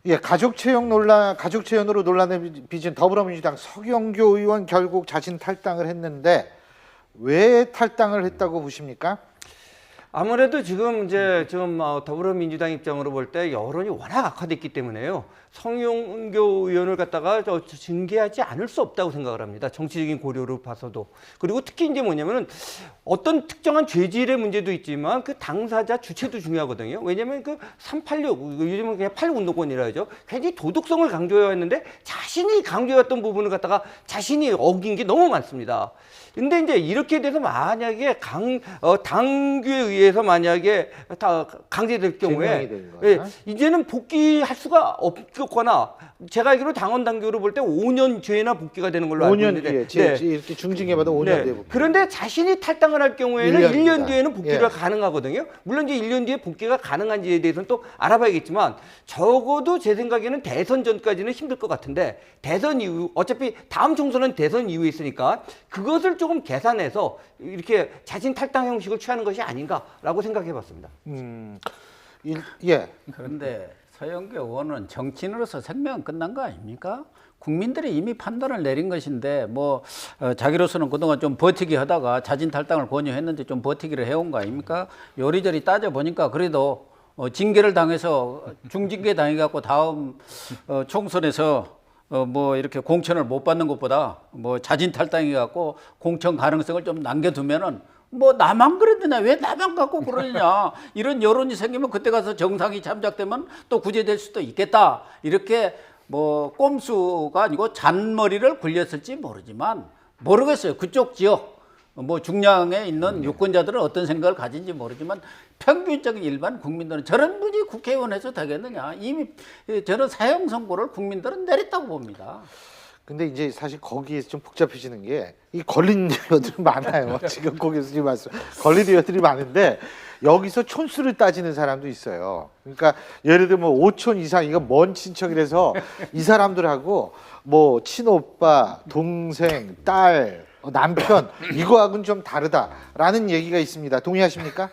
예, 가족 채용으로 논란을 빚은 더불어민주당 서경교 의원 결국 자진 탈당을 했는데 왜 탈당을 했다고 보십니까? 아무래도 지금 더불어민주당 입장으로 볼 때 여론이 워낙 악화됐기 때문에요. 서경교 의원을 갖다가 징계하지 않을 수 없다고 생각을 합니다. 정치적인 고려를 봐서도. 그리고 특히 이제 뭐냐면은 어떤 특정한 죄질의 문제도 있지만 그 당사자 주체도 중요하거든요. 왜냐하면 그 386, 요즘은 그냥 86 운동권이라 하죠. 굉장히 도덕성을 강조해 왔는데 자신이 강조해왔던 부분을 갖다가 자신이 어긴 게 너무 많습니다. 근데 이제 이렇게 돼서 만약에 당규에 의해서 만약에 다 강제될 경우에 이제는 복귀할 수가 없거나 제가 알기로 당원 당규로 볼 때 5년 뒤에나 복귀가 되는 걸로 알고 있는데 이렇게 중징계받아 5년 뒤에 복귀. 그런데 자신이 탈당을 할 경우에는 1년 뒤에는 복귀가 가능하거든요. 물론 이제 1년 뒤에 복귀가 가능한지에 대해서는 또 알아봐야겠지만 적어도 제 생각에는 대선 전까지는 힘들 것 같은데 대선 이후 어차피 다음 총선은 대선 이후에 있으니까 그것을 조금 계산해서 이렇게 자진 탈당 형식을 취하는 것이 아닌가라고 생각해봤습니다. 예. 그런데 서영교 의원은 정치인으로서 생명은 끝난 거 아닙니까? 국민들이 이미 판단을 내린 것인데 자기로서는 그동안 좀 버티기 하다가 자진 탈당을 권유했는데 좀 버티기를 해온 거 아닙니까? 요리조리 따져보니까 그래도 징계를 당해서 중징계 당해갖고 다음 총선에서 이렇게 공천을 못 받는 것보다 자진 탈당해갖고 공천 가능성을 좀 남겨두면은 나만 그랬느냐 왜 나만 갖고 그러느냐 이런 여론이 생기면 그때 가서 정상이 잠작되면 또 구제될 수도 있겠다 이렇게 꼼수가 아니고 잔머리를 굴렸을지 모르지만 모르겠어요. 그쪽 지역 중량에 있는 유권자들은 어떤 생각을 가진지 모르지만 평균적인 일반 국민들은 저런 분이 국회의원 해서 되겠느냐 이미 저런 사형 선고를 국민들은 내렸다고 봅니다. 근데 이제 사실 거기에서 좀 복잡해지는 게 이 걸린 의원들이 많아요. 지금 거기서 지금 말씀 걸린 의원들이 많은데 여기서 촌수를 따지는 사람도 있어요. 그러니까 예를 들면 5촌 이상 이거 먼 친척이라서 이 사람들하고 친오빠, 동생, 딸, 남편 이거하고는 좀 다르다라는 얘기가 있습니다. 동의하십니까?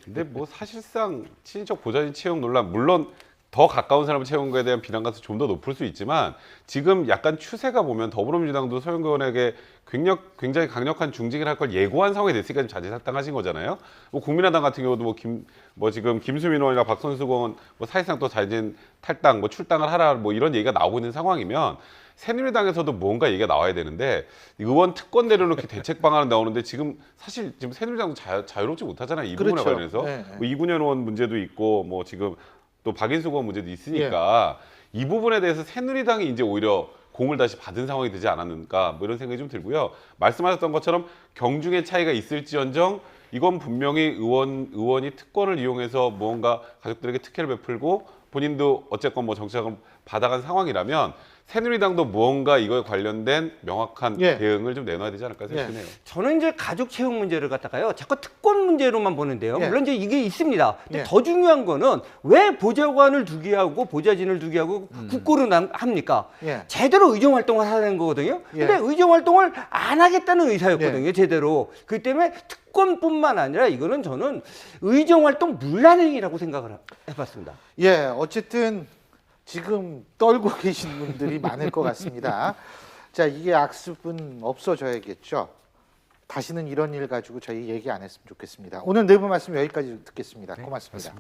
근데 사실상 친인척 보좌진 채용 논란 물론 더 가까운 사람을 채운 거에 대한 비난가가 좀 더 높을 수 있지만 지금 약간 추세가 보면 더불어민주당도 서영교 의원에게 굉장히 강력한 중징계를 할 걸 예고한 상황이 됐으니까 지금 자진 탈당하신 거잖아요. 국민의당 같은 경우도 지금 김수민 의원이나 박선수 의원 사실상 또 자진 탈당 출당을 하라 이런 얘기가 나오고 있는 상황이면 새누리당에서도 뭔가 얘기가 나와야 되는데 의원 특권 내려놓기 대책 방안은 나오는데 지금 새누리당도 자유롭지 못하잖아요. 이 부분에 관련해서 이군현 의원 문제도 있고 지금 또 박인수 의원 문제도 있으니까 이 부분에 대해서 새누리당이 이제 오히려 공을 다시 받은 상황이 되지 않았는가 이런 생각이 좀 들고요. 말씀하셨던 것처럼 경중의 차이가 있을지언정 이건 분명히 의원이 특권을 이용해서 무언가 가족들에게 특혜를 베풀고 본인도 어쨌건 정치자금 받아간 상황이라면 새누리당도 무언가 이거에 관련된 명확한 대응을 좀 내놔야 되지 않을까 생각해요. 저는 이제 가족 채용 문제를 갖다가요 자꾸 특권 문제로만 보는데요. 물론 이제 이게 있습니다. 근데 더 중요한 거는 왜 보좌관을 두게 하고 보좌진을 두게 하고 국고를 합니까? 제대로 의정 활동을 하는 거거든요. 근데 의정 활동을 안 하겠다는 의사였거든요. 제대로. 그렇기 때문에 특권뿐만 아니라 이거는 저는 의정 활동 문란행위라고 생각을 해봤습니다. 어쨌든 지금 떨고 계신 분들이 많을 것 같습니다. 자, 이게 악습은 없어져야겠죠. 다시는 이런 일 가지고 저희 얘기 안 했으면 좋겠습니다. 오늘 내부 말씀 여기까지 듣겠습니다. 고맙습니다.